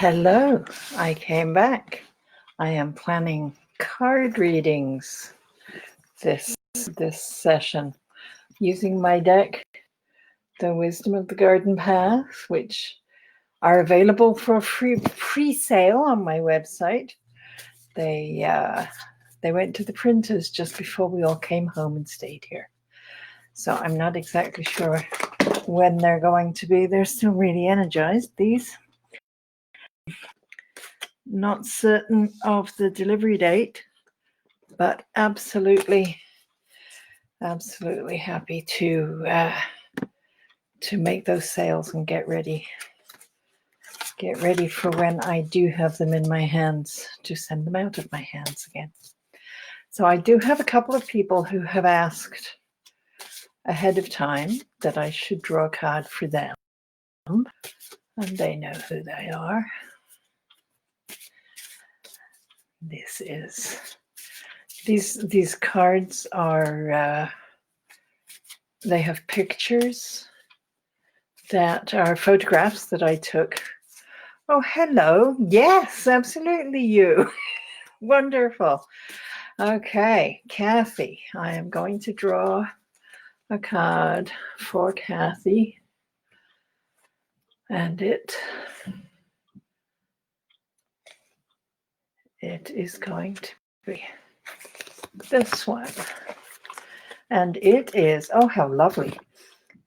Hello, I came back. I am planning card readings this session using my deck, The Wisdom of the Garden Path, which are available for free pre-sale on my website. They went to the printers just before we all came home and stayed here. So I'm not exactly sure when they're going to be. They're still really energized, these. Not certain of the delivery date, but absolutely happy to make those sales and get ready for when I do have them in my hands to send them out of my hands again. So I do have a couple of people who have asked ahead of time that I should draw a card for them, and they know who they are. These cards are they have pictures that are photographs that I took. Oh, hello. Yes, absolutely you. Wonderful. Okay, Kathy, I am going to draw a card for Kathy. And it is going to be this one. And it is, oh, how lovely.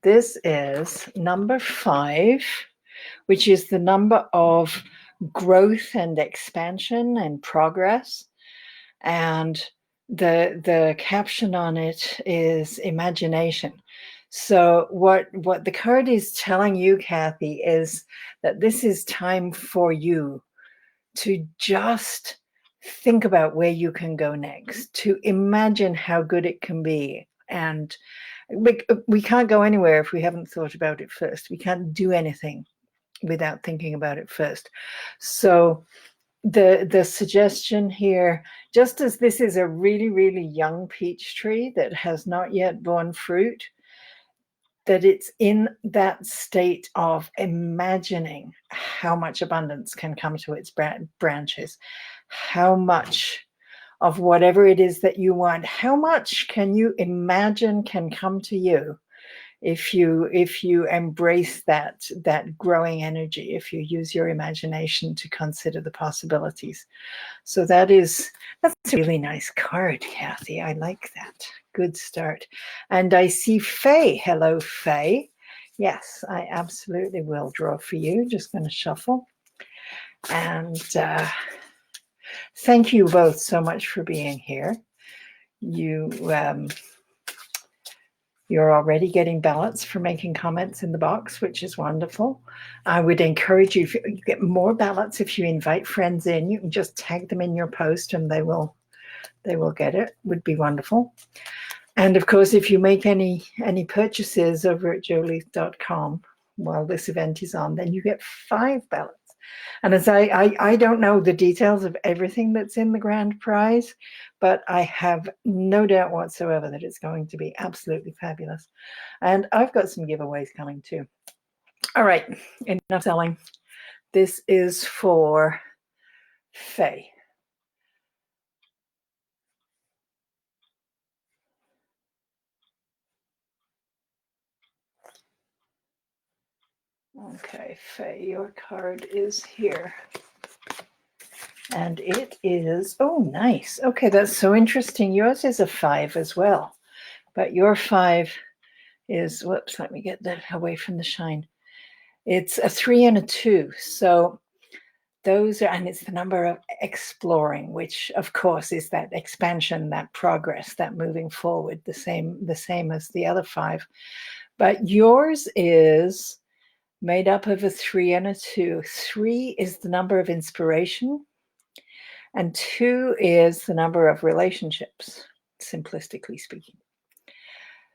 This is number 5, which is the number of growth and expansion and progress. And the caption on it is imagination. So what the card is telling you, Kathy, is that this is time for you to just think about where you can go next, to imagine how good it can be. And we can't go anywhere if we haven't thought about it first. We can't do anything without thinking about it first. So the suggestion here, just as this is a really, really young peach tree that has not yet borne fruit, that it's in that state of imagining how much abundance can come to its branches, how much of whatever it is that you want, how much can you imagine can come to you if you embrace that growing energy, if you use your imagination to consider the possibilities. So that's a really nice card, Kathy. I like that. Good start. And I see Faye. Hello, Faye. Yes, I absolutely will draw for you. Just going to shuffle. And thank you both so much for being here. You're already getting ballots for making comments in the box, which is wonderful. I would encourage you, if you get more ballots, if you invite friends in, you can just tag them in your post and they will get it. Would be wonderful. And of course, if you make any purchases over at joleith.com while this event is on, then you get 5 ballots. And as I don't know the details of everything that's in the grand prize, but I have no doubt whatsoever that it's going to be absolutely fabulous. And I've got some giveaways coming too. All right, enough selling. This is for Faye. Okay, Faye, your card is here. And it is, oh, nice. Okay, that's so interesting. Yours is a 5 as well. But your 5 is, whoops, let me get that away from the shine. It's a 3 and a 2. So those are, and it's the number of exploring, which of course is that expansion, that progress, that moving forward, the same as the other 5. But yours is made up of a 3 and a 2. 3 is the number of inspiration, and 2 is the number of relationships, simplistically speaking.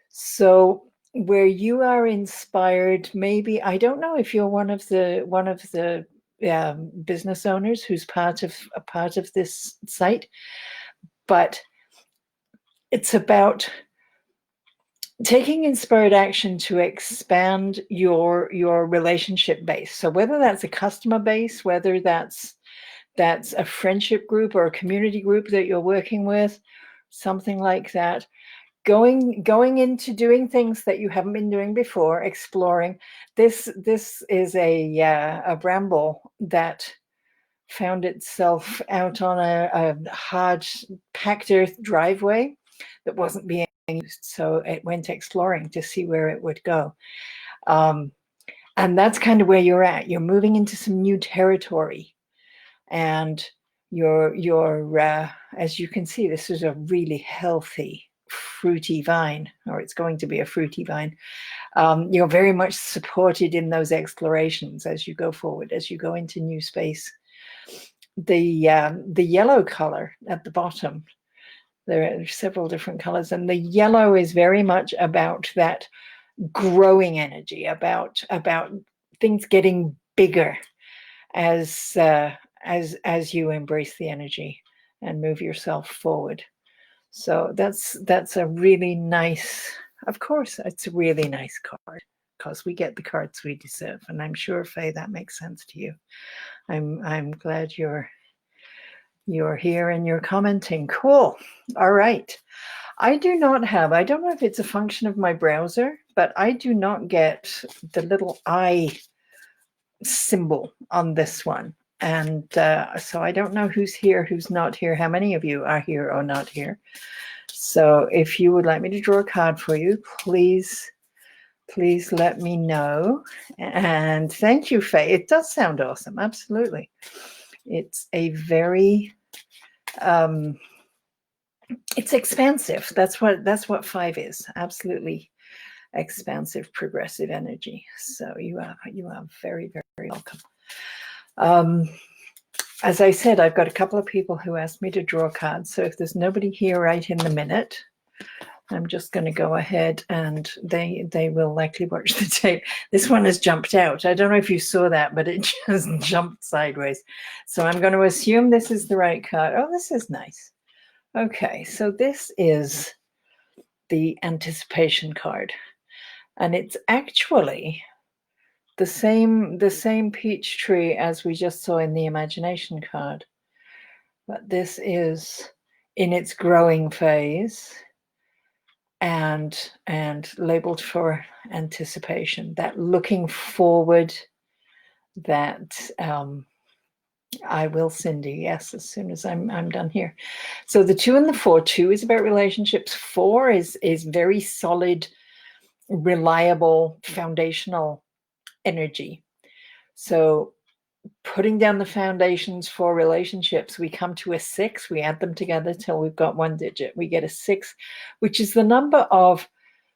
So where you are inspired, maybe, I don't know if you're one of the business owners who's part of this site, but it's about taking inspired action to expand your relationship base. So whether that's a customer base, whether that's a friendship group or a community group that you're working with, something like that, going into doing things that you haven't been doing before, exploring. This is a bramble that found itself out on a hard packed earth driveway that wasn't being used, so it went exploring to see where it would go. And that's kind of where you're at. You're moving into some new territory, and you're as you can see, this is a really healthy fruity vine, or it's going to be a fruity vine. You're very much supported in those explorations as you go forward, as you go into new space. The yellow color at the bottom, there are several different colors, and the yellow is very much about that growing energy, about things getting bigger as you embrace the energy and move yourself forward. So that's a really nice, of course, it's a really nice card, because we get the cards we deserve. And I'm sure, Faye, that makes sense to you. I'm glad you're here and you're commenting. Cool. All right. I don't know if it's a function of my browser, but I do not get the little eye symbol on this one. And so I don't know who's here, who's not here, how many of you are here or not here. So if you would like me to draw a card for you, please let me know. And thank you, Faye. It does sound awesome. Absolutely. It's a very, it's expansive. That's what 5 is. Absolutely expansive, progressive energy. So you are very, very welcome. As I said, I've got a couple of people who asked me to draw cards. So if there's nobody here right in the minute, I'm just going to go ahead, and they will likely watch the tape. This one has jumped out. I don't know if you saw that, but it just jumped sideways. So I'm going to assume this is the right card. Oh, this is nice. Okay, so this is the anticipation card, and it's actually the same peach tree as we just saw in the imagination card, but this is in its growing phase and labeled for anticipation, that looking forward, that I will, Cindy, yes, as soon as I'm done here. So the 2 and the 4, 2 is about relationships, 4 is very solid, reliable, foundational energy. So putting down the foundations for relationships, we come to a 6, we add them together till we've got 1 digit. We get a 6, which is the number of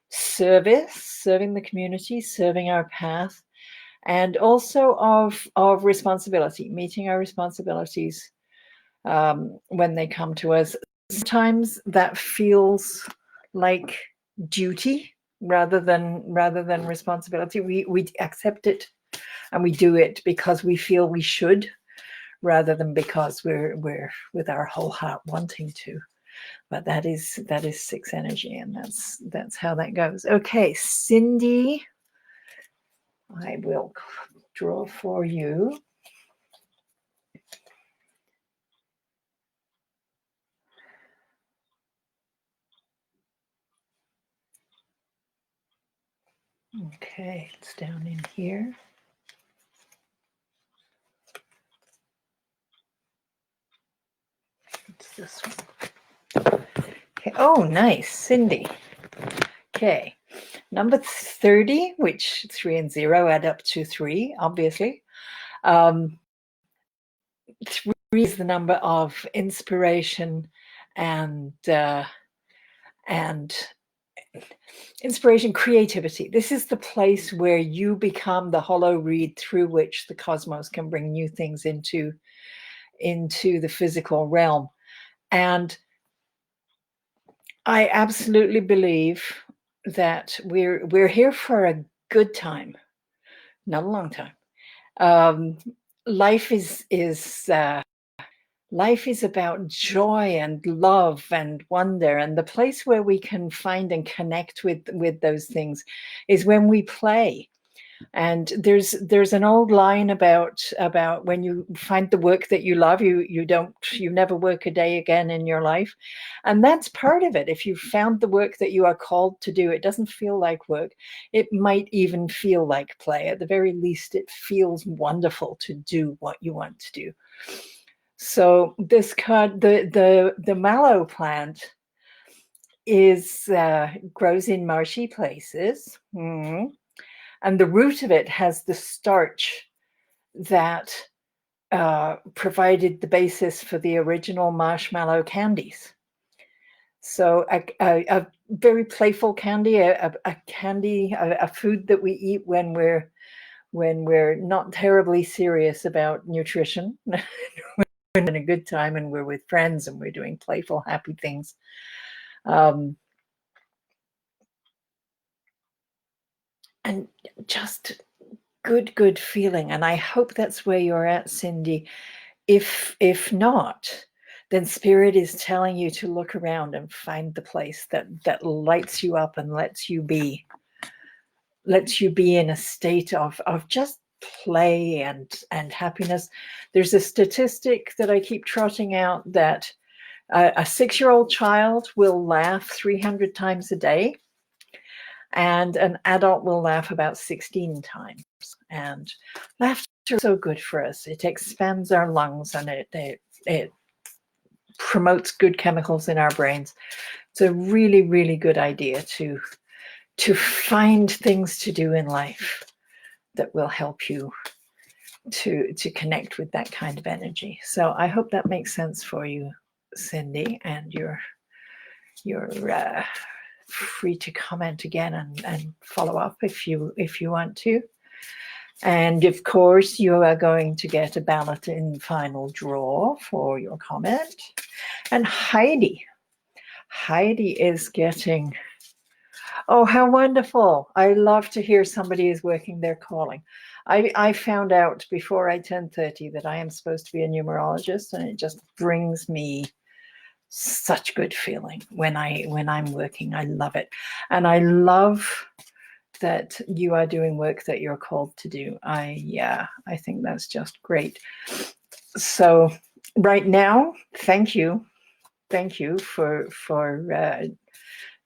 service, serving the community, serving our path, and also of responsibility, meeting our responsibilities when they come to us. Sometimes that feels like duty rather than responsibility. We accept it and we do it because we feel we should, rather than because we're with our whole heart wanting to. But that is 6 energy, and that's how that goes. Okay, Cindy, I will draw for you. Okay, it's down in here. It's this one. Okay. Oh, nice, Cindy. Okay, number 30, which 3 and 0 add up to 3, obviously. 3 is the number of inspiration and inspiration, creativity. This is the place where you become the hollow reed through which the cosmos can bring new things into the physical realm. And I absolutely believe that we're here for a good time, not a long time. Life is Life is about joy and love and wonder, and the place where we can find and connect with those things is when we play. And there's an old line about when you find the work that you love, you never work a day again in your life. And that's part of it. If you found the work that you are called to do, it doesn't feel like work. It might even feel like play. At the very least, it feels wonderful to do what you want to do. So this card, the mallow plant, is grows in marshy places. And the root of it has the starch that provided the basis for the original marshmallow candies. So a very playful candy, a candy, a food that we eat when we're not terribly serious about nutrition. We're in a good time and we're with friends and we're doing playful, happy things. And just good feeling. And I hope that's where you're at, Cindy. If not, then Spirit is telling you to look around and find the place that lights you up and lets you be in a state of just play and happiness. There's a statistic that I keep trotting out that a 6-year-old child will laugh 300 times a day, and an adult will laugh about 16 times. And laughter is so good for us. It expands our lungs and it promotes good chemicals in our brains. It's a really, really good idea to find things to do in life that will help you to connect with that kind of energy. So I hope that makes sense for you, Cindy, and you're free to comment again and follow up if you want to. And of course, you are going to get a ballot in the final draw for your comment. And Heidi is getting, oh, how wonderful. I love to hear somebody is working their calling. I found out before I turned 30 that I am supposed to be a numerologist, and it just brings me such good feeling when I'm working. I love it. And I love that you are doing work that you're called to do. I think that's just great. So right now, thank you for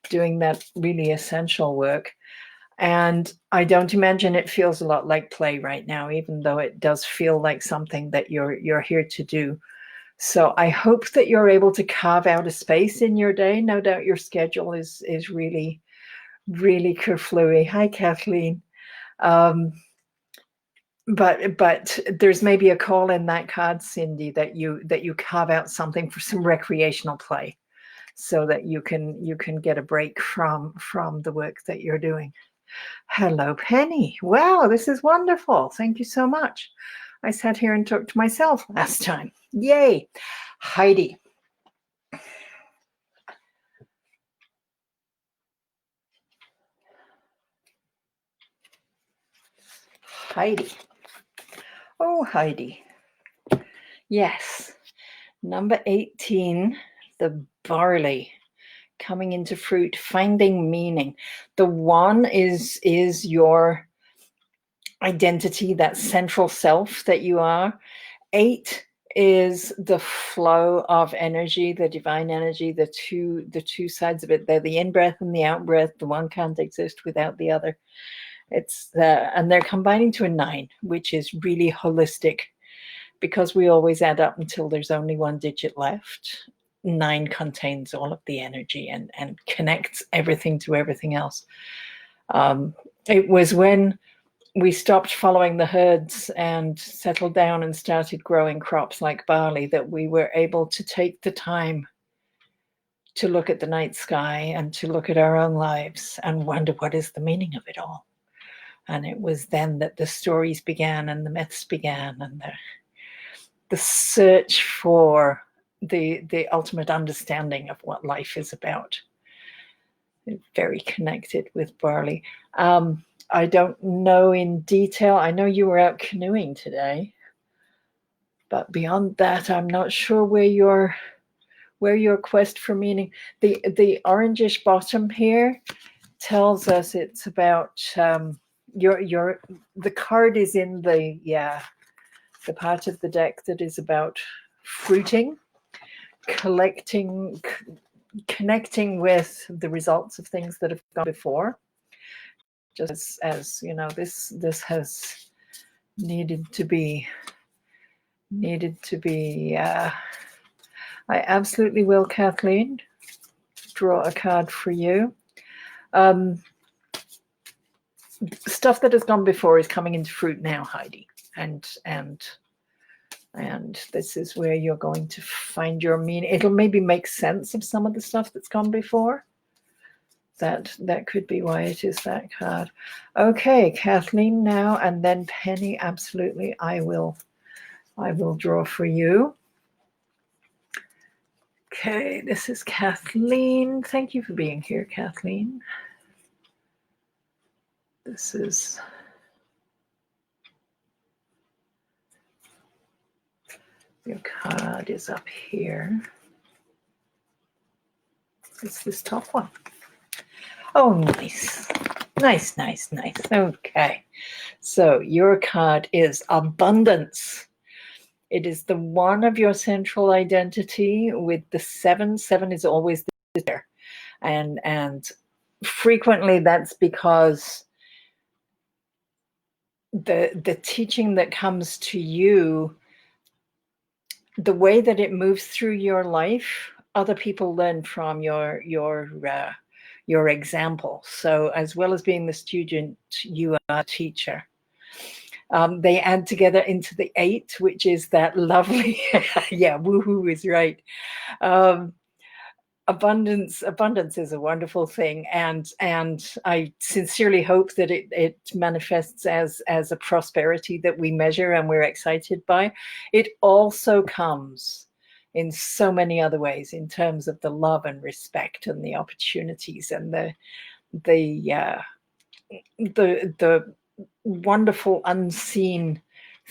doing that really essential work. And I don't imagine it feels a lot like play right now, even though it does feel like something that you're here to do. So I hope that you're able to carve out a space in your day. No doubt your schedule is really, really kerflooey. Hi, Kathleen. But there's maybe a call in that card, Cindy, that you carve out something for some recreational play, so that you can get a break from the work that you're doing. Hello, Penny. Wow, this is wonderful. Thank you so much. I sat here and talked to myself last time. Yay. Heidi. Heidi. Oh, Heidi. Yes. Number 18, the barley coming into fruit, finding meaning. The 1 is your identity, that central self that you are. 8 is the flow of energy, the divine energy, the two sides of it. They're the in-breath and the out-breath. The one can't exist without the other. And they're combining to a 9, which is really holistic, because we always add up until there's only 1 digit left. 9 contains all of the energy and connects everything to everything else. It was when we stopped following the herds and settled down and started growing crops like barley that we were able to take the time to look at the night sky and to look at our own lives and wonder what is the meaning of it all. And it was then that the stories began and the myths began and the search for the ultimate understanding of what life is about. Very connected with barley. I don't know in detail. I know you were out canoeing today. But beyond that, I'm not sure where your quest for meaning. The orangish bottom here tells us it's about the card is in the part of the deck that is about fruiting, connecting with the results of things that have gone before. Just as you know, this has needed to be. I absolutely will, Kathleen, draw a card for you. Stuff that has gone before is coming into fruit now, Heidi, and this is where you're going to find your meaning. It'll maybe make sense of some of the stuff that's gone before. That could be why it is that card. Okay, Kathleen now, and then Penny. Absolutely, I will draw for you. Okay, this is Kathleen. Thank you for being here, Kathleen. This is your card is up here. It's this top one. Oh, nice. Nice. Okay. So your card is abundance. It is the one of your central identity with the 7. 7 is always there. And frequently that's because the teaching that comes to you, the way that it moves through your life, other people learn from your example. So as well as being the student, you are a teacher. They add together into the 8, which is that lovely, yeah, woohoo is right. Abundance is a wonderful thing, and I sincerely hope that it manifests as a prosperity that we measure and we're excited by. It also comes in so many other ways in terms of the love and respect and the opportunities and the wonderful unseen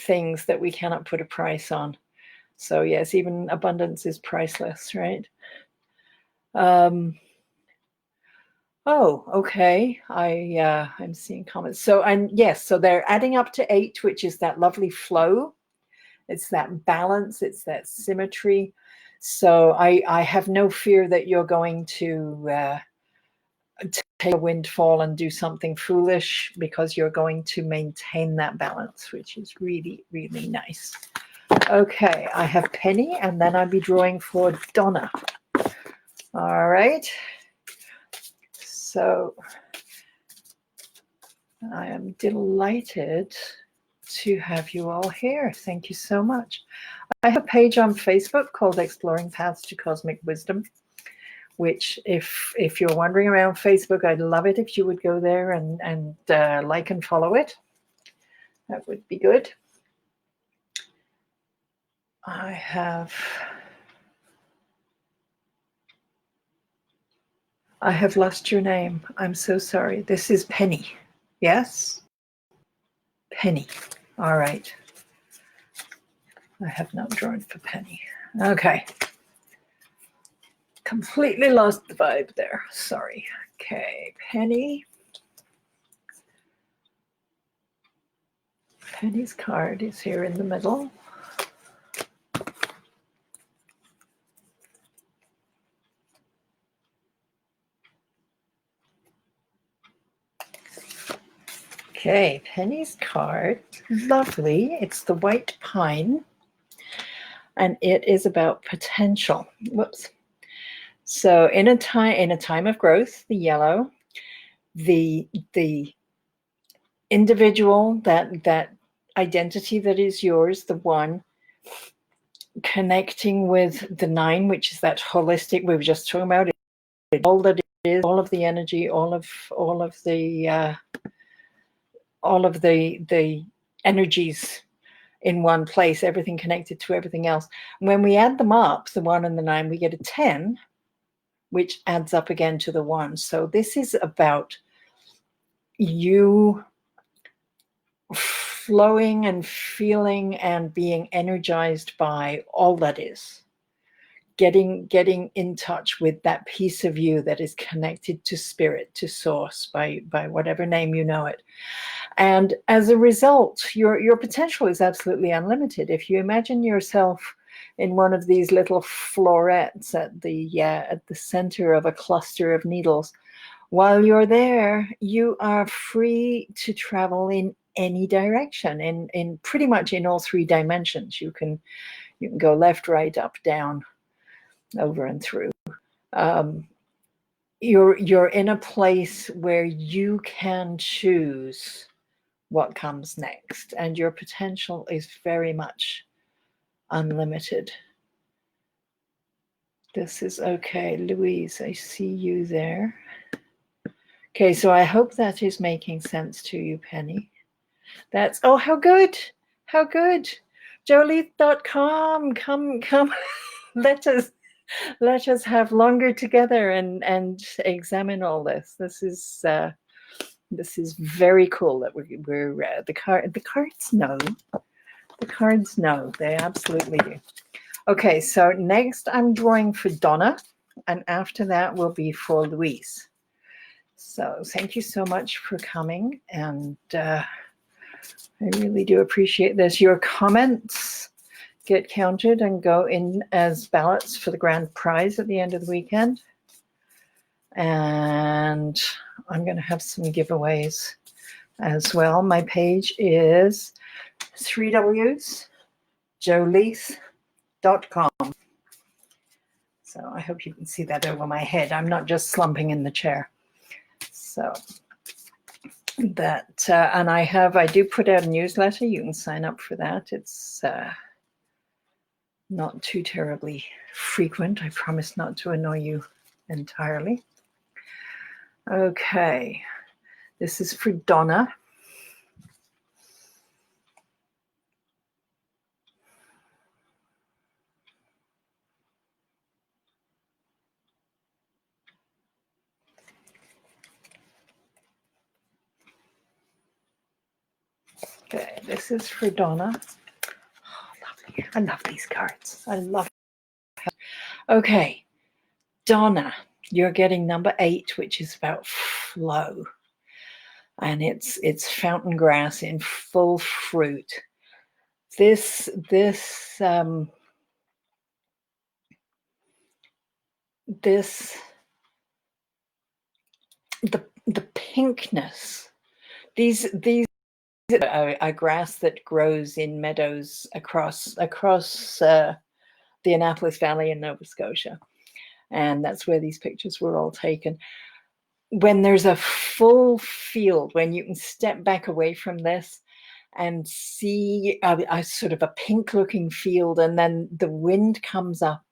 things that we cannot put a price on. So yes, even abundance is priceless, right? Oh, okay. I'm seeing comments. So, and yes, so they're adding up to 8, which is that lovely flow. It's that balance. It's that symmetry. So I have no fear that you're going to take a windfall and do something foolish, because you're going to maintain that balance, which is really, really nice. Okay, I have Penny, and then I'll be drawing for Donna. All right. So I am delighted to have you all here. Thank you so much. I have a page on Facebook called Exploring Paths to Cosmic Wisdom, which if you're wandering around Facebook, I'd love it if you would go there and like and follow it. That would be good. I have lost your name. I'm so sorry. This is Penny. Yes? Penny. All right. I have not drawn for Penny. Okay. Completely lost the vibe there. Sorry. Okay, Penny. Penny's card is here in the middle. Okay, Penny's card. Lovely. It's the white pine. And it is about potential. Whoops. So in a time of growth, the yellow, the individual, that identity that is yours, the 1, connecting with the 9, which is that holistic we were just talking about, all that it is, all of the energy, all of the energies in one place, everything connected to everything else. When we add them up, the 1 and the 9, we get a 10, which adds up again to the 1. So this is about you flowing and feeling and being energized by all that is. Getting in touch with that piece of you that is connected to spirit, to source, by whatever name you know it. And as a result, your potential is absolutely unlimited. If you imagine yourself in one of these little florets at the center of a cluster of needles, while you're there, you are free to travel in any direction, in pretty much in all three dimensions. You can go left, right, up, down, over and through. You're in a place where you can choose what comes next, and your potential is very much unlimited. This is okay, Louise, I see you there. Okay, so I hope that is making sense to you, Penny. That's, oh, how good, how good. Joleith.com, come, let us have longer together and examine all this. This is very cool that we're the cards know. The cards know, they absolutely do. Okay, so next I'm drawing for Donna, and after that will be for Louise. So thank you so much for coming, and I really do appreciate this. Your comments get counted and go in as ballots for the grand prize at the end of the weekend. And I'm going to have some giveaways as well. My page is 3Ws, joleith.com. So I hope you can see that over my head. I'm not just slumping in the chair. So that, and I do put out a newsletter. You can sign up for that. It's not too terribly frequent. I promise not to annoy you entirely. Okay, this is for Donna. Okay, this is for Donna. Oh, lovely. I love these cards. I love it. Okay, Donna, you're getting number 8, which is about flow. And it's fountain grass in full fruit. The pinkness. These are a grass that grows in meadows across the Annapolis Valley in Nova Scotia, and that's where these pictures were all taken. When there's a full field, when you can step back away from this and see a sort of a pink looking field, and then the wind comes up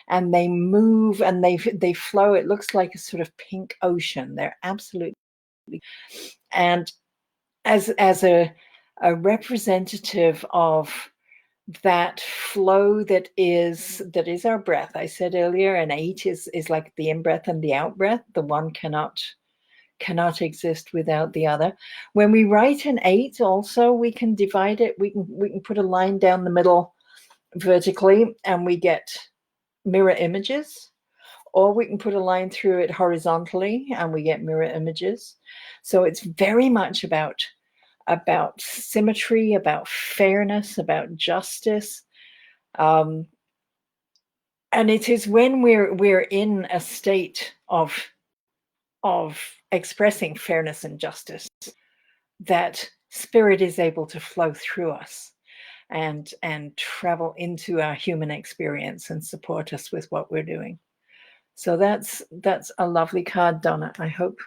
and they move and they flow. It looks like a sort of pink ocean. They're absolutely, and as a representative of that flow that is our breath. I said earlier, an 8 is like the in-breath and the out-breath. The one cannot exist without the other. When we write an 8, also we can divide it. We can put a line down the middle vertically and we get mirror images, or we can put a line through it horizontally and we get mirror images. So it's very much about symmetry, about fairness, about justice. And it is when we're in a state of expressing fairness and justice that spirit is able to flow through us and travel into our human experience and support us with what we're doing. So that's a lovely card, Donna. I hope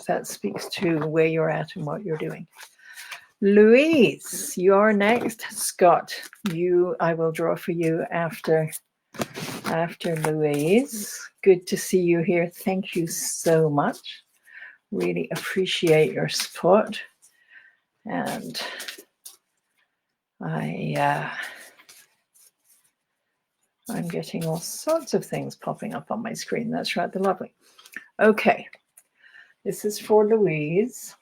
that speaks to where you're at and what you're doing. Louise, you're next. Scott, I will draw for you after Louise. Good to see you here. Thank you so much. Really appreciate your support. And I'm getting all sorts of things popping up on my screen. That's right, they're lovely. Okay, this is for Louise.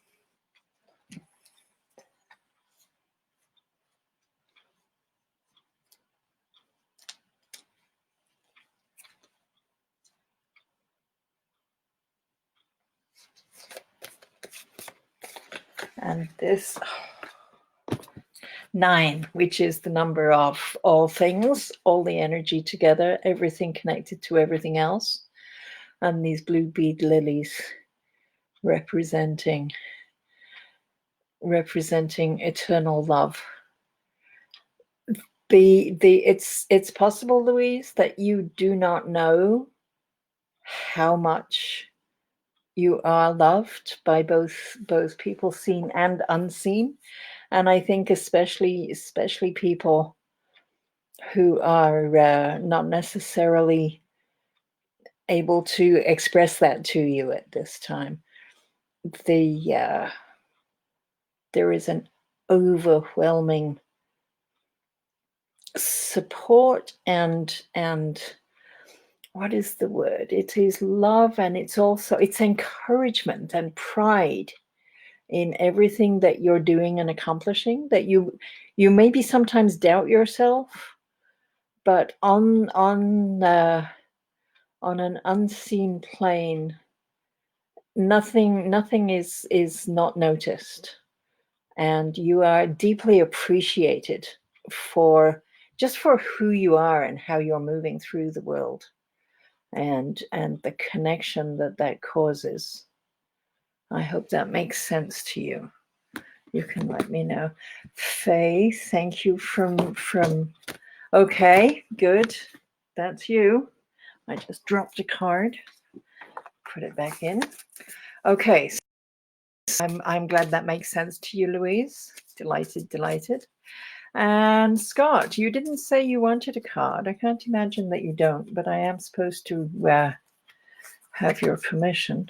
And this 9, which is the number of all things, all the energy together, everything connected to everything else. And these blue bead lilies representing eternal love. It's possible, Louise, that you do not know how much you are loved by both people seen and unseen. And I think especially people who are not necessarily able to express that to you at this time. There is an overwhelming support and what is the word? It is love, and it's encouragement and pride in everything that you're doing and accomplishing, that you maybe sometimes doubt yourself, but on an unseen plane, nothing is not noticed, and you are deeply appreciated for who you are and how you're moving through the world, and the connection that causes. I hope that makes sense to you. You can let me know. Faye, thank you from okay, good. That's you. I just dropped a card. Put it back in. Okay. So I'm glad that makes sense to you, Louise. Delighted. And Scott, you didn't say you wanted a card. I can't imagine that you don't, but I am supposed to have your permission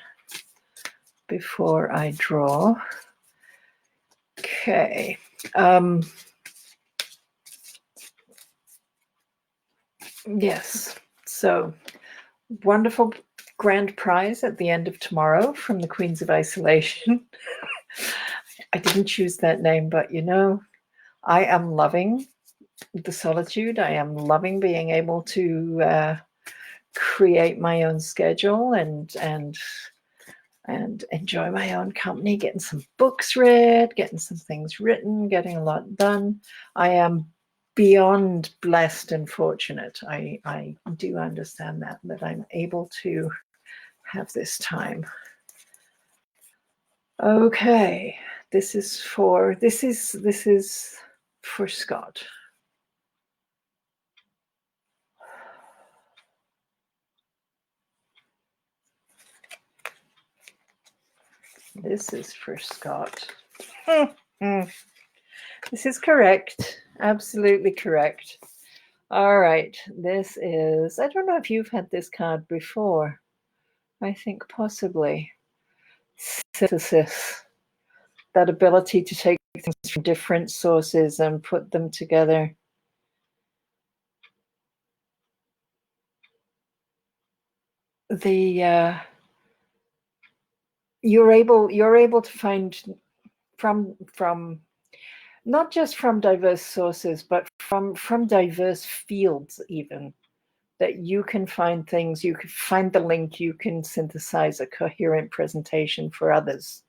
before I draw. Okay. Yes. So wonderful grand prize at the end of tomorrow from the Queens of Isolation. I didn't choose that name, but I am loving the solitude. I am loving being able to create my own schedule and enjoy my own company, getting some books read, getting some things written, getting a lot done. I am beyond blessed and fortunate. I do understand that I'm able to have this time. Okay, this is for Scott. This is for Scott. This is correct. Absolutely correct. All right. This is, I don't know if you've had this card before. I think possibly. Synthesis. That ability to take things from different sources and put them together. You're able to find from not just from diverse sources, but from diverse fields even, that you can find things, you can find the link, you can synthesize a coherent presentation for others.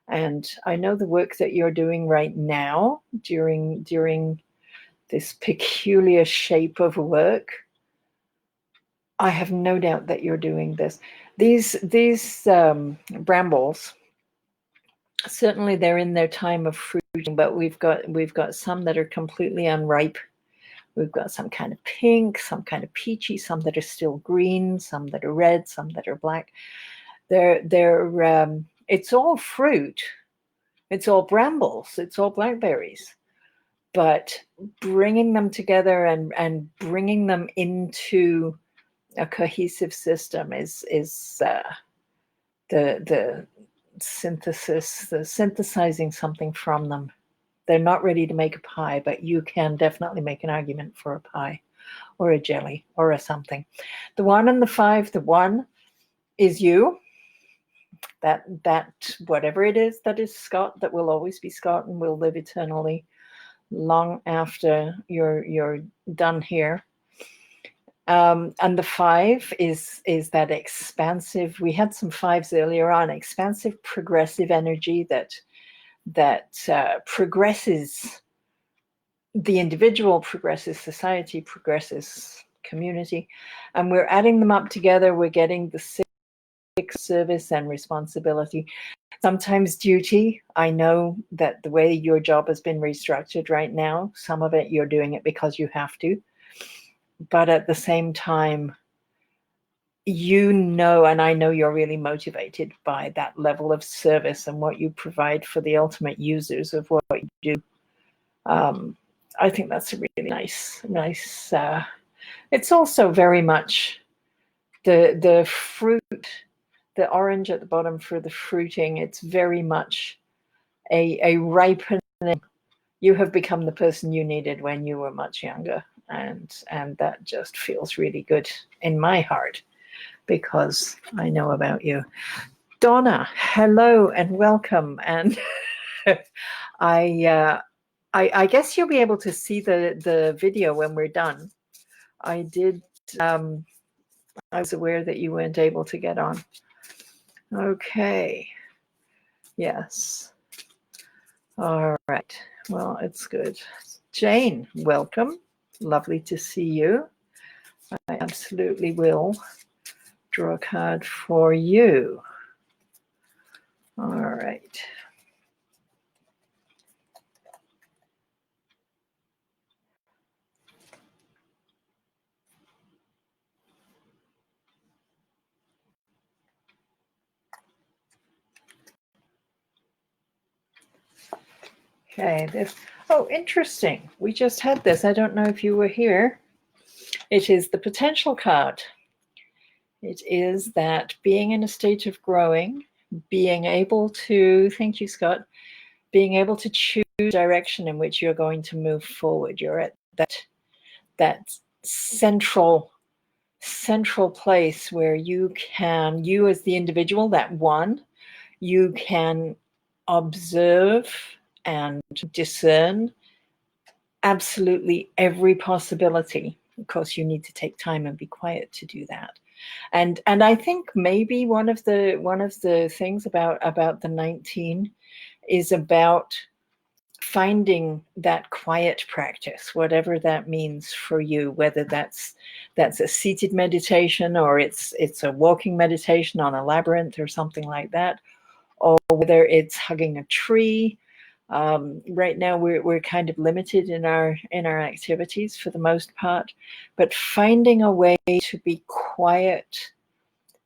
And I know the work that you're doing right now during this peculiar shape of work. I have no doubt that you're doing this. These brambles, certainly they're in their time of fruiting, but we've got some that are completely unripe. We've got some kind of pink, some kind of peachy, some that are still green, some that are red, some that are black. It's all fruit. It's all brambles. It's all blackberries. But bringing them together and bringing them into a cohesive system is the synthesis, the synthesizing something from them. They're not ready to make a pie, but you can definitely make an argument for a pie or a jelly or a something. The 1 and the 5, the 1 is you. That whatever it is that is Scott, that will always be Scott and will live eternally long after you're done here. And the 5 is that expansive. We had some 5s earlier on. Expansive, progressive energy that progresses the individual, progresses society, progresses community, and we're adding them up together. We're getting the six: service and responsibility, sometimes duty. I know that the way your job has been restructured right now, some of it you're doing it because you have to, but at the same time, you know, and I know you're really motivated by that level of service and what you provide for the ultimate users of what you do. I think that's a really nice. It's also very much the fruit, the orange at the bottom for the fruiting. It's very much a ripening. You have become the person you needed when you were much younger, and that just feels really good in my heart, because I know about you. Donna, hello and welcome. And I guess you'll be able to see the video when we're done. I did. I was aware that you weren't able to get on. Okay. Yes. All right. Well, it's good. Jane, welcome. Lovely to see you. I absolutely will draw a card for you. All right. Okay, this, oh, interesting. We just had this. I don't know if you were here. It is the potential card. It is that being in a state of growing, being able to, thank you, Scott, being able to choose direction in which you're going to move forward. You're at that central place where you can, you as the individual, that one, you can observe and discern absolutely every possibility. Of course, you need to take time and be quiet to do that. And I think maybe one of the things about the 19 is about finding that quiet practice, whatever that means for you, whether that's a seated meditation, or it's a walking meditation on a labyrinth or something like that, or whether it's hugging a tree. Right now we're kind of limited in our activities for the most part, but finding a way to be quiet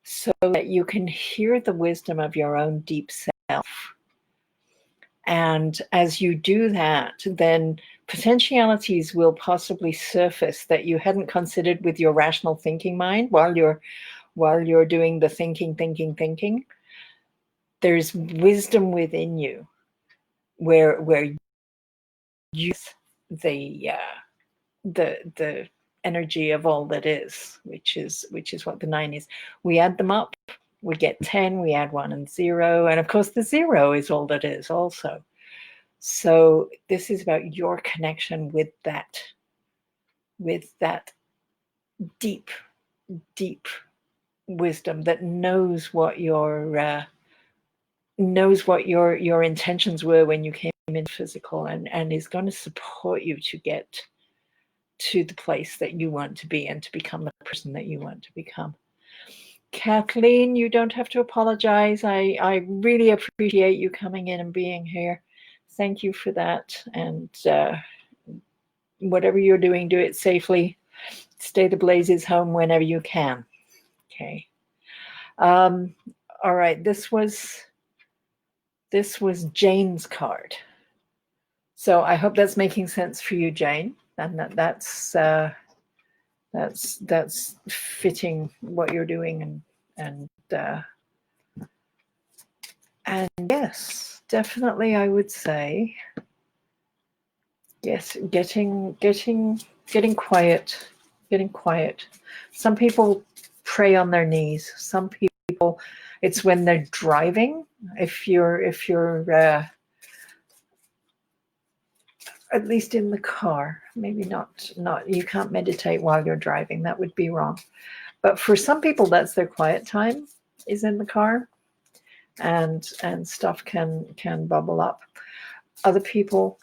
so that you can hear the wisdom of your own deep self. And as you do that, then potentialities will possibly surface that you hadn't considered with your rational thinking mind while you're doing the thinking. There's wisdom within you where you the energy of all that is, which is what the 9 is. We add them up, we get 10, we add 1 and 0, and of course the 0 is all that is also. So this is about your connection with that deep wisdom that knows what your intentions were when you came in physical, and is going to support you to get to the place that you want to be and to become the person that you want to become. Kathleen, you don't have to apologize. I really appreciate you coming in and being here. Thank you for that. And whatever you're doing, do it safely. Stay the blazes home whenever you can. Okay. All right. This was Jane's card. So I hope that's making sense for you, Jane, and that's fitting what you're doing, and yes, definitely, I would say yes, getting quiet. Some people pray on their knees. Some people, it's when they're driving. If you're at least in the car, maybe not, you can't meditate while you're driving. That would be wrong. But for some people, that's their quiet time, is in the car, and stuff can bubble up. other people,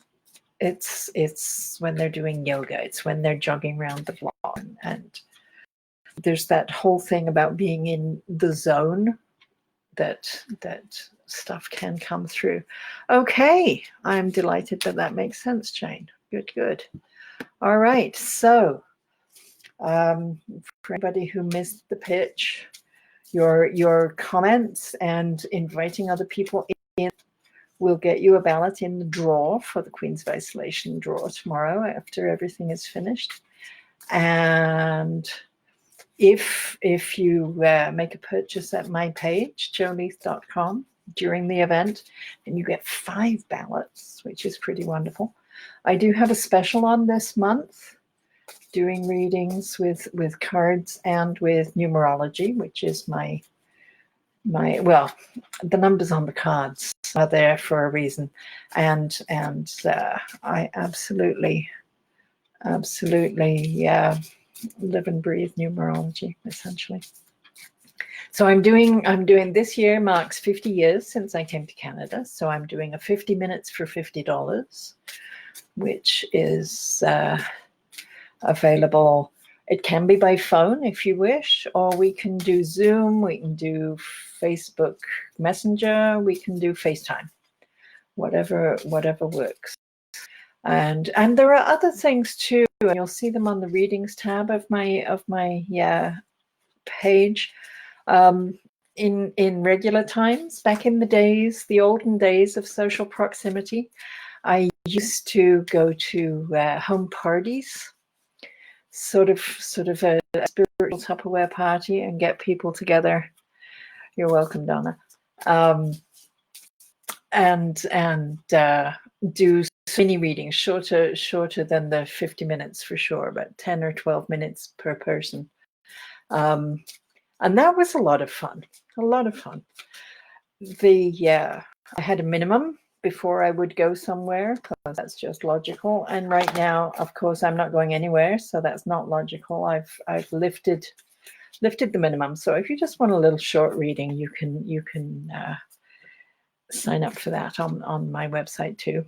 it's when they're doing yoga, it's when they're jogging around the block, and there's that whole thing about being in the zone that stuff can come through. Okay, I'm delighted that makes sense, Jane. Good. All right, so for anybody who missed the pitch, your comments and inviting other people in will get you a ballot in the draw for the Queens of Isolation draw tomorrow after everything is finished. And if you make a purchase at my page, joleith.com, during the event, and you get 5 ballots, which is pretty wonderful. I do have a special on this month, doing readings with cards and with numerology, which is my well, the numbers on the cards are there for a reason, and I absolutely live and breathe numerology, essentially. So I'm doing this year marks 50 years since I came to Canada. So I'm doing a 50 minutes for $50, which is available. It can be by phone if you wish, or we can do Zoom, we can do Facebook Messenger, we can do FaceTime, whatever works. And there are other things too, and you'll see them on the readings tab of my page. In regular times, back in the days, the olden days of social proximity, I used to go to home parties, sort of a spiritual Tupperware party, and get people together. You're welcome, Donna. And do mini readings, shorter than the 50 minutes for sure, but 10 or 12 minutes per person. And that was a lot of fun. I had a minimum before I would go somewhere, because that's just logical. And right now, of course, I'm not going anywhere, so that's not logical. I've lifted the minimum. So if you just want a little short reading, you can sign up for that on my website too.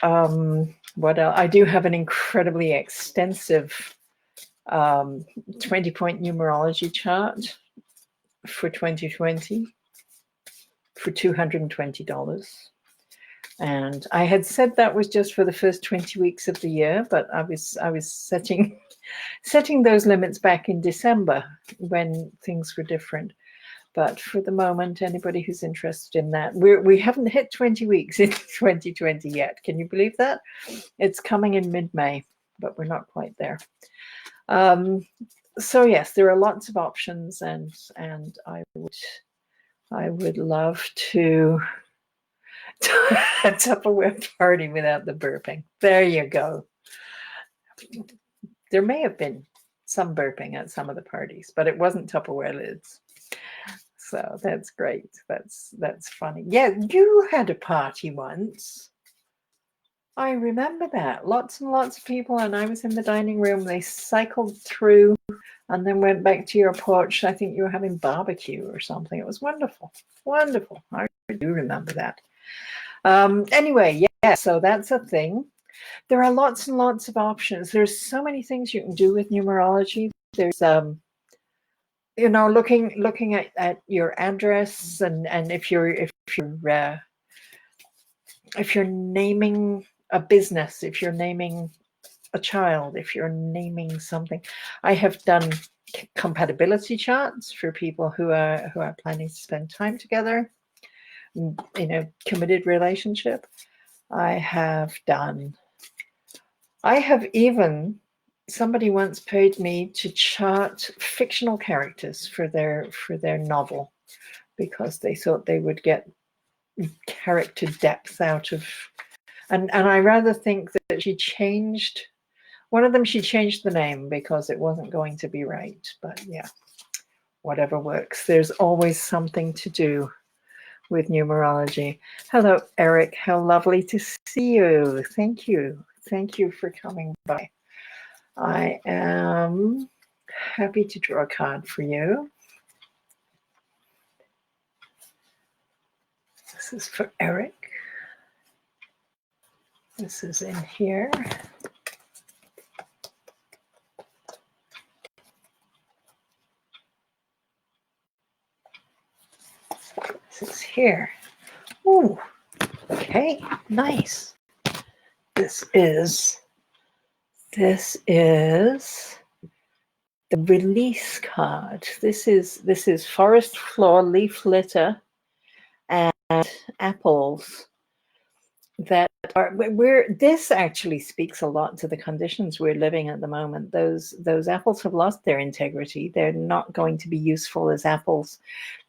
What else? I do have an incredibly extensive 20-point numerology chart for 2020 for $220. And I had said that was just for the first 20 weeks of the year, but I was setting those limits back in December when things were different. But for the moment, anybody who's interested in that, we haven't hit 20 weeks in 2020 yet. Can you believe that? It's coming in mid-May, but we're not quite there. So yes, there are lots of options, and I would love to a Tupperware party without the burping. There you go. There may have been some burping at some of the parties, but it wasn't Tupperware lids. So that's great. That's funny. Yeah, you had a party once. I remember that. Lots and lots of people, and I was in the dining room. They cycled through and then went back to your porch. I think you were having barbecue or something. It was wonderful. Wonderful. I do remember that. Anyway, yeah, so that's a thing. There are lots and lots of options. There's so many things you can do with numerology. There's looking at your address, and if you're naming a business, if you're naming a child, if you're naming something. I have done compatibility charts for people who are planning to spend time together in a committed relationship. I have even, somebody once paid me to chart fictional characters for their novel, because they thought they would get character depth out of, and I rather think that she changed the name because it wasn't going to be right. But yeah, whatever works. There's always something to do with numerology. Hello, Eric. How lovely to see you. Thank you. Thank you for coming by. I am happy to draw a card for you. This is for Eric. This is in here. This is here. Ooh, okay, nice. This is the release card. This is forest floor leaf litter and apples that are this actually speaks a lot to the conditions we're living at the moment. Those apples have lost their integrity. They're not going to be useful as apples.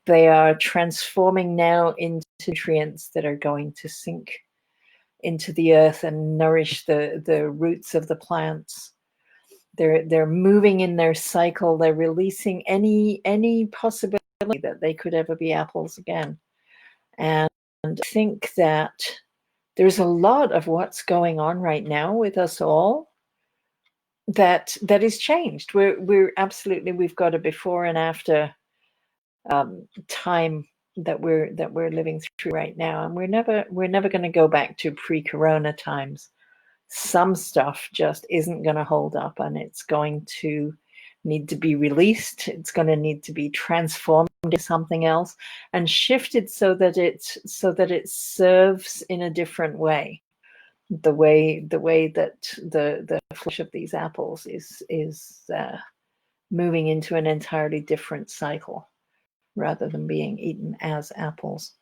They are transforming now into nutrients that are going to sink into the earth and nourish the roots of the plants. They're moving in their cycle. They're releasing any possibility that they could ever be apples again. And I think that there's a lot of what's going on right now with us all that is changed. We're absolutely, we've got a before and after time that we're living through right now, and we're never going to go back to pre-corona times. Some stuff just isn't going to hold up, and it's going to need to be released. It's going to need to be transformed into something else and shifted so that it serves in a different way. The way that the flesh of these apples is moving into an entirely different cycle rather than being eaten as apples.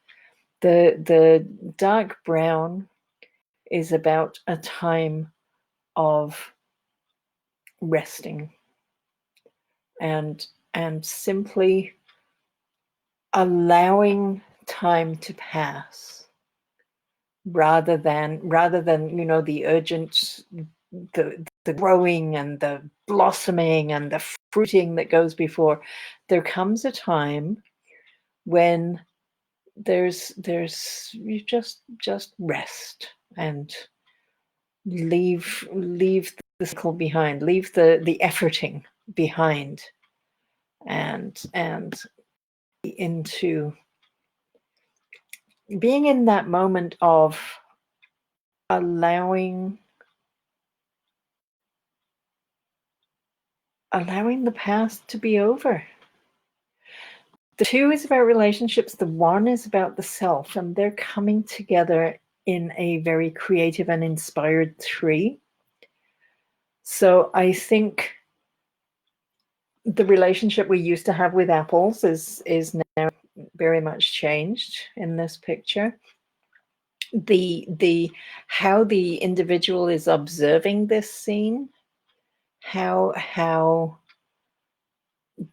The dark brown is about a time of resting and simply allowing time to pass rather than the urgent, the growing and the blossoming and the fruiting that goes before. There comes a time when there's you just rest and leave the cycle behind, leave the efforting behind, and into being in that moment of allowing the past to be over. The 2 is about relationships. The 1 is about the self, and they're coming together in a very creative and inspired 3. So I think the relationship we used to have with apples is now very much changed in this picture. The how the individual is observing this scene, how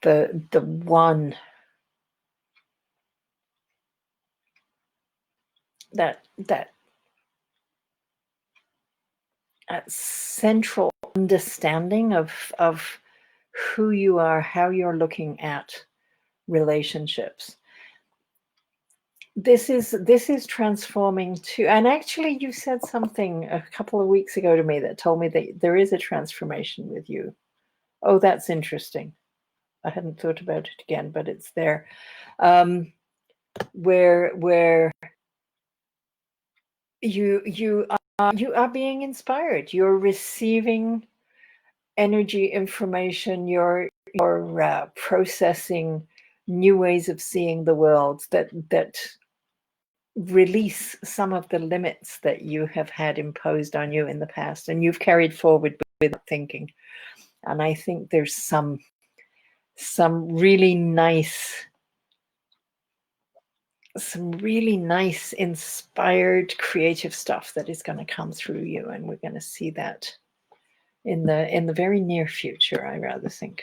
the one that central understanding of who you are, how you're looking at relationships. This is transforming too. And actually, you said something a couple of weeks ago to me that told me that there is a transformation with you. Oh, that's interesting. I hadn't thought about it again, but it's there. Where you are being inspired. You're receiving energy, information. You're processing new ways of seeing the world that release some of the limits that you have had imposed on you in the past, and you've carried forward with thinking. And I think there's some really nice inspired creative stuff that is going to come through you, and we're going to see that in the very near future, I rather think.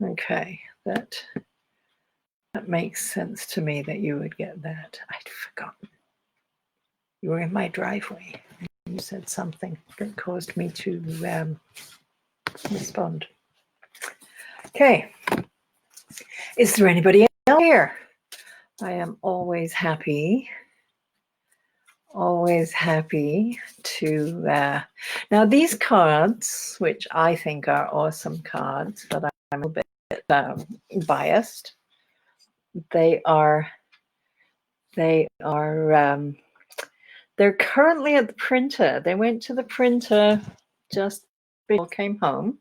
Okay, that makes sense to me that you would get that. I'd forgotten. You were in my driveway. You said something that caused me to respond. Okay. Is there anybody else here? I am always happy to now these cards, which I think are awesome cards, but I'm a bit biased. They are They're currently at the printer. They went to the printer just before I came home.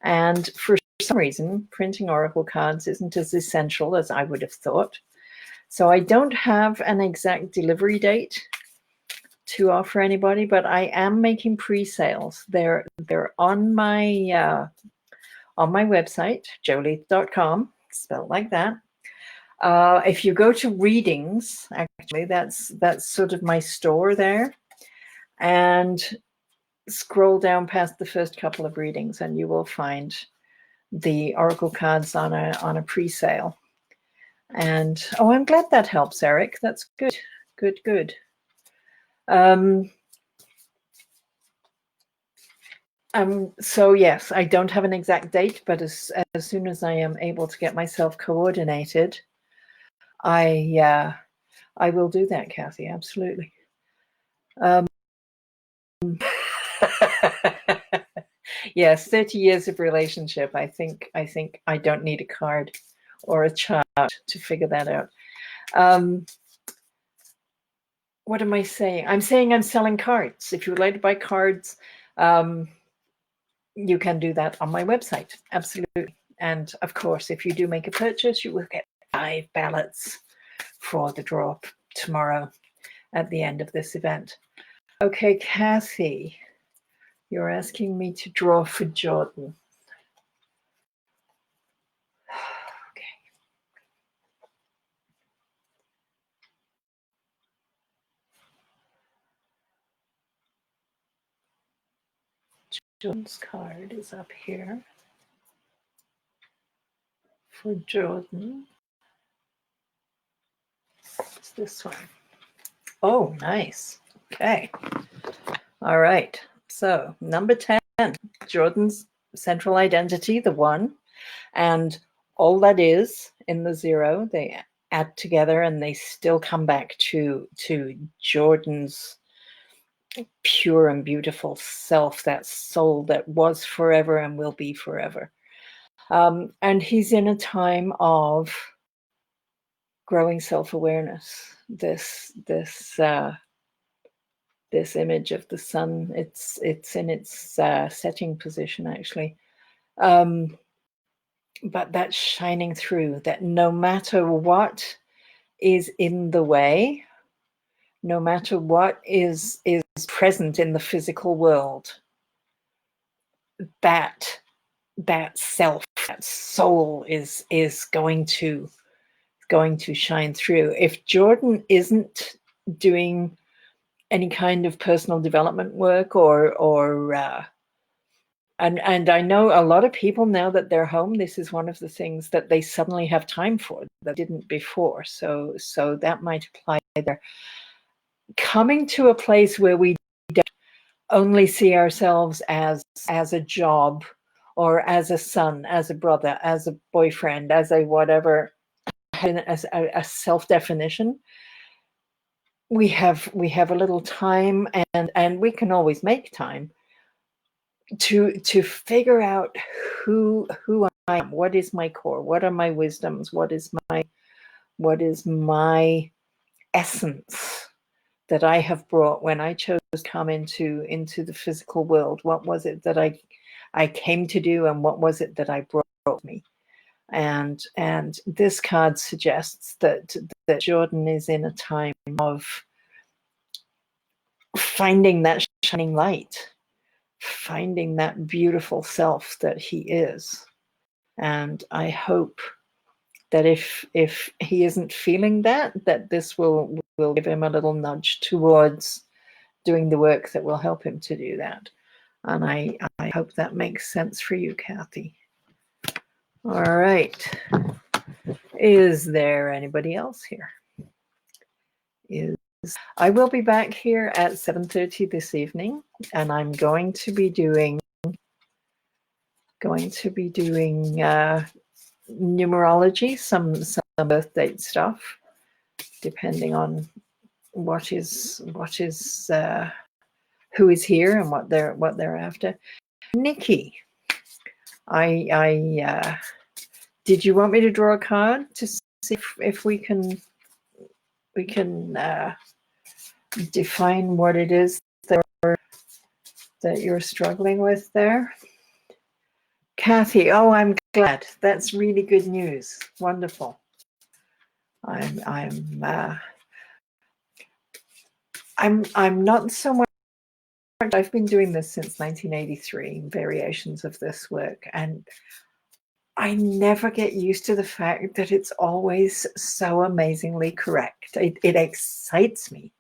And for some reason, printing oracle cards isn't as essential as I would have thought. So I don't have an exact delivery date to offer anybody, but I am making pre-sales. They're on my website, joleith.com, spelled like that. If you go to readings, actually, that's sort of my store there, and scroll down past the first couple of readings, and you will find the oracle cards on a pre-sale. And oh, I'm glad that helps, Eric. That's good, good. So yes, I don't have an exact date, but as soon as I am able to get myself coordinated, I will do that, Kathy. Absolutely. Yes, 30 years of relationship. I think I don't need a card or a chart to figure that out. What am I saying? I'm saying I'm selling cards. If you would like to buy cards, you can do that on my website. Absolutely. And of course, if you do make a purchase, you will get 5 ballots for the draw tomorrow at the end of this event. Okay, Kathy, you're asking me to draw for Jordan. Okay. Jordan's card is up here for Jordan. It's this one. Oh, nice. Okay. All right. So number 10, Jordan's central identity, the 1, and all that is in the 0, they add together and they still come back to Jordan's pure and beautiful self, that soul that was forever and will be forever. And he's in a time of growing self-awareness. This image of the sun, it's in its setting position, actually. But that's shining through, that no matter what is in the way, no matter what is present in the physical world, that self, that soul is going to shine through. If Jordan isn't doing any kind of personal development work or and I know a lot of people, now that they're home, this is one of the things that they suddenly have time for that didn't before. So that might apply there. Coming to a place where we don't only see ourselves as a job or as a son, as a brother, as a boyfriend, as a whatever, as a self-definition. We have a little time, and we can always make time to figure out who I am, what is my core, what are my wisdoms, what is my essence that I have brought when I chose to come into the physical world. What was it that I came to do, and what was it that I brought me? And this card suggests that Jordan is in a time of finding that shining light, finding that beautiful self that he is. And I hope that if he isn't feeling that this will give him a little nudge towards doing the work that will help him to do that. And I hope that makes sense for you, Kathy. All right. Is there anybody else here? I will be back here at 7:30 this evening, and I'm going to be doing numerology, some birth date stuff, depending on what is who is here and what they're after. Nikki, I did you want me to draw a card to see if we can define what it is that you're struggling with there. Kathy, oh, I'm glad. That's really good news. Wonderful. I'm not so much. I've been doing this since 1983, variations of this work, and I never get used to the fact that it's always so amazingly correct. It excites me.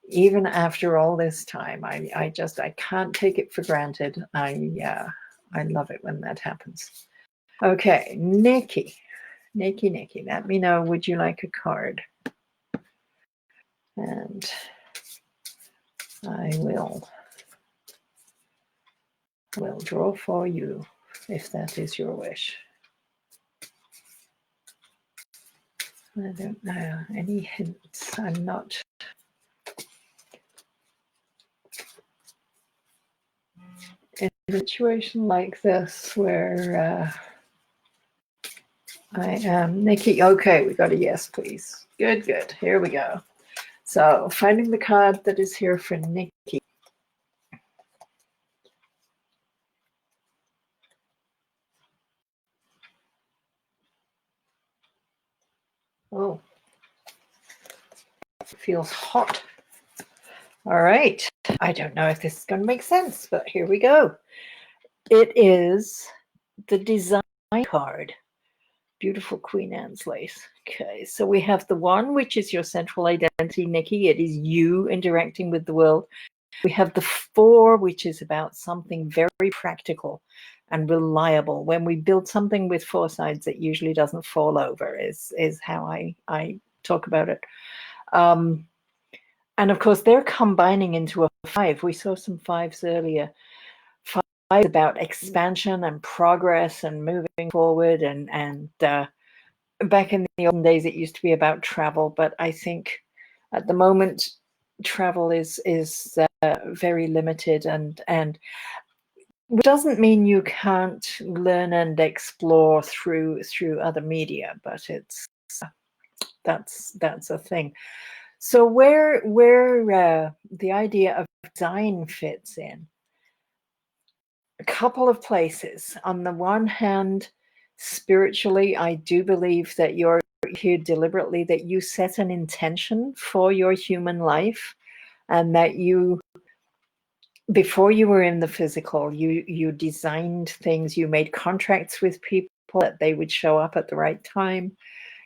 Even after all this time, I can't take it for granted. I love it when that happens. Okay, Nikki, let me know, would you like a card? And I will draw for you if that is your wish. I don't know, any hints? I'm not. In a situation like this where I am, Nikki, okay, we got a yes, please. Good, here we go. So finding the card that is here for Nikki. Oh, it feels hot. All right. I don't know if this is going to make sense, but here we go. It is the design card. Beautiful Queen Anne's lace. Okay, so we have the 1, which is your central identity, Nikki. It is you interacting with the world. We have the 4, which is about something very practical and reliable. When we build something with 4 sides, it usually doesn't fall over, is how I talk about it. And of course, they're combining into a 5. We saw some 5s earlier. 5 is about expansion and progress and moving forward. And back in the olden days, it used to be about travel. But I think at the moment, travel is very limited. And which doesn't mean you can't learn and explore through other media, but that's a thing. So where the idea of design fits in, a couple of places. On the one hand, spiritually, I do believe that you're here deliberately, that you set an intention for your human life, and that you, before you were in the physical, you designed things, you made contracts with people that they would show up at the right time.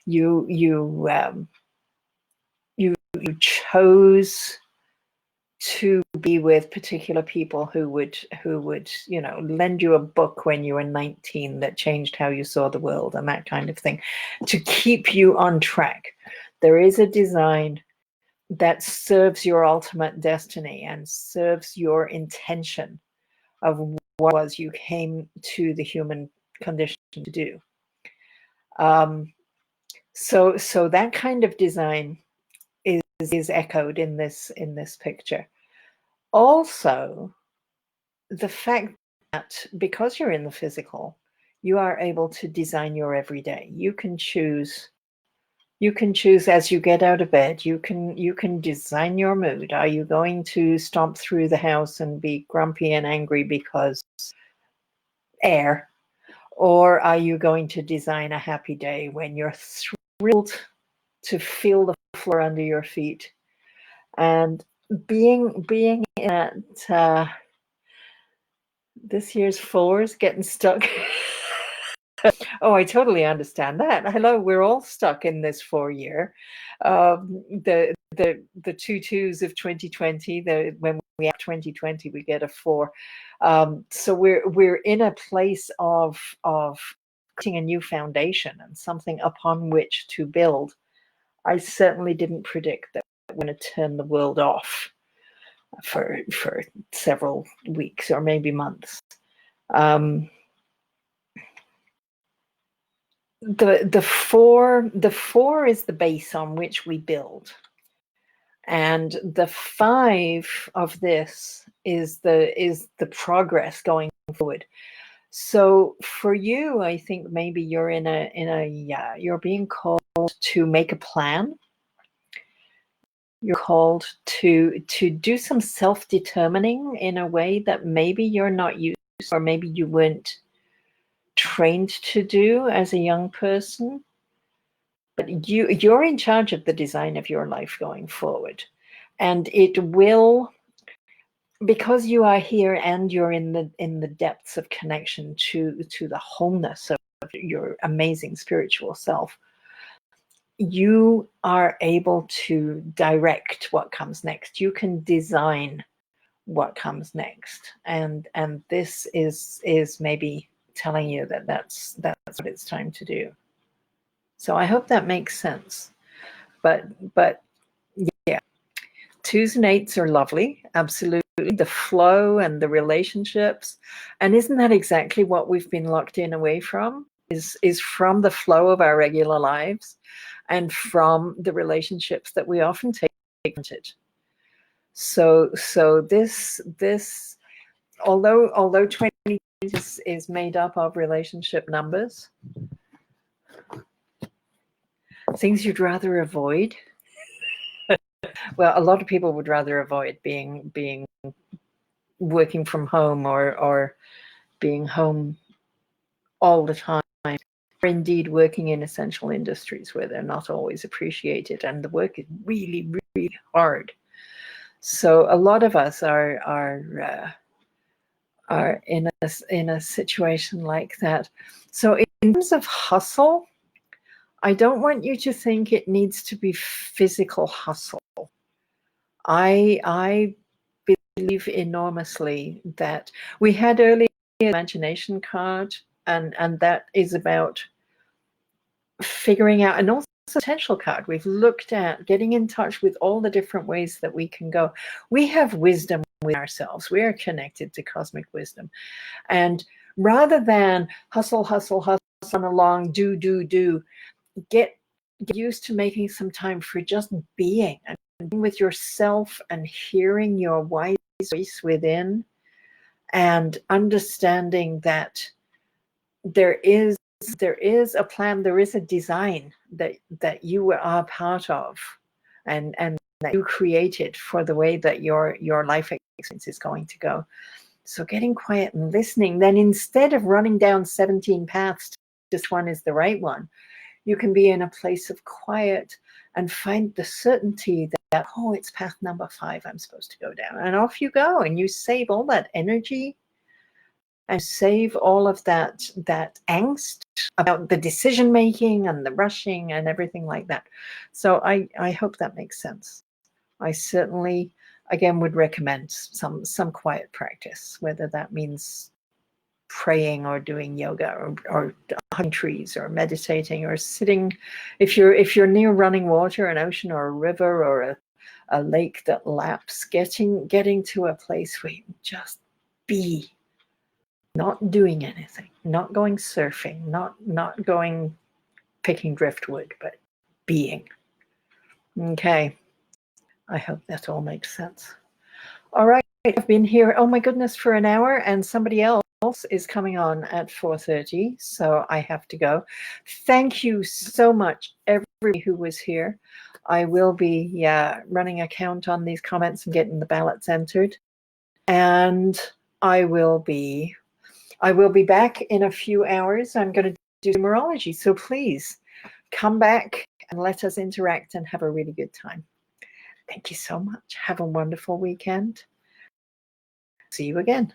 You chose to be with particular people who would lend you a book when you were 19 that changed how you saw the world and that kind of thing, to keep you on track. There is a design that serves your ultimate destiny and serves your intention of what was you came to the human condition to do. So that kind of design is echoed in this picture. Also, the fact that because you're in the physical, you are able to design your everyday. You can choose as you get out of bed, you can design your mood. Are you going to stomp through the house and be grumpy and angry because air? Or are you going to design a happy day when you're thrilled to feel the floor under your feet? And being at this year's 4s getting stuck. Oh, I totally understand that. Hello, we're all stuck in this 4 year. The 2 2s of 2020. When we have 2020, we get a 4. So we're in a place of creating a new foundation and something upon which to build. I certainly didn't predict that we're going to turn the world off for several weeks or maybe months. The 4 is the base on which we build, and the 5 of this is the progress going forward. So for you, I think maybe you're you're being called to make a plan. You're called to do some self-determining in a way that maybe you're not used, or maybe you weren't trained to do as a young person. But you're in charge of the design of your life going forward. And it will, because you are here and you're in the depths of connection to the wholeness of your amazing spiritual self, you are able to direct what comes next. You can design what comes next, and this is maybe telling you that that's what it's time to do. So I hope that makes sense. But yeah, 2s and 8s are lovely, absolutely. The flow and the relationships, and isn't that exactly what we've been locked in away from? Is from the flow of our regular lives, and from the relationships that we often take for granted. So this although 20 is made up of relationship numbers, things you'd rather avoid. Well, a lot of people would rather avoid being working from home, or being home all the time, or indeed working in essential industries where they're not always appreciated and the work is really, really hard. So a lot of us are in a situation like that. So in terms of hustle, I don't want you to think it needs to be physical hustle. I believe enormously that we had earlier imagination card, and that is about figuring out, and also potential card. We've looked at getting in touch with all the different ways that we can go. We have wisdom with ourselves. We are connected to cosmic wisdom. And rather than hustle along, do, get used to making some time for just being and being with yourself and hearing your wise voice within, and understanding that there is a plan, there is a design that you are part of, and that you created for the way that your life experience is going to go. So getting quiet and listening, then instead of running down 17 paths, just one is the right one, you can be in a place of quiet and find the certainty that, oh, it's path number 5 I'm supposed to go down. And off you go, and you save all that energy and save all of that angst about the decision making and the rushing and everything like that. So I hope that makes sense. I certainly, again, would recommend some quiet practice, whether that means praying or doing yoga, or hugging trees, or meditating, or sitting. If you're near running water, an ocean or a river, or a lake that laps, getting to a place where you just be, not doing anything, not going surfing, not going picking driftwood, but being. Okay, I hope that all makes sense. All right, I've been here, oh my goodness, for an hour, and somebody else is coming on at 4:30, so I have to go. Thank you so much, everybody who was here. I will be running a count on these comments and getting the ballots entered, and I will be back in a few hours. I'm going to do numerology, so please come back and let us interact and have a really good time. Thank you so much. Have a wonderful weekend. See you again.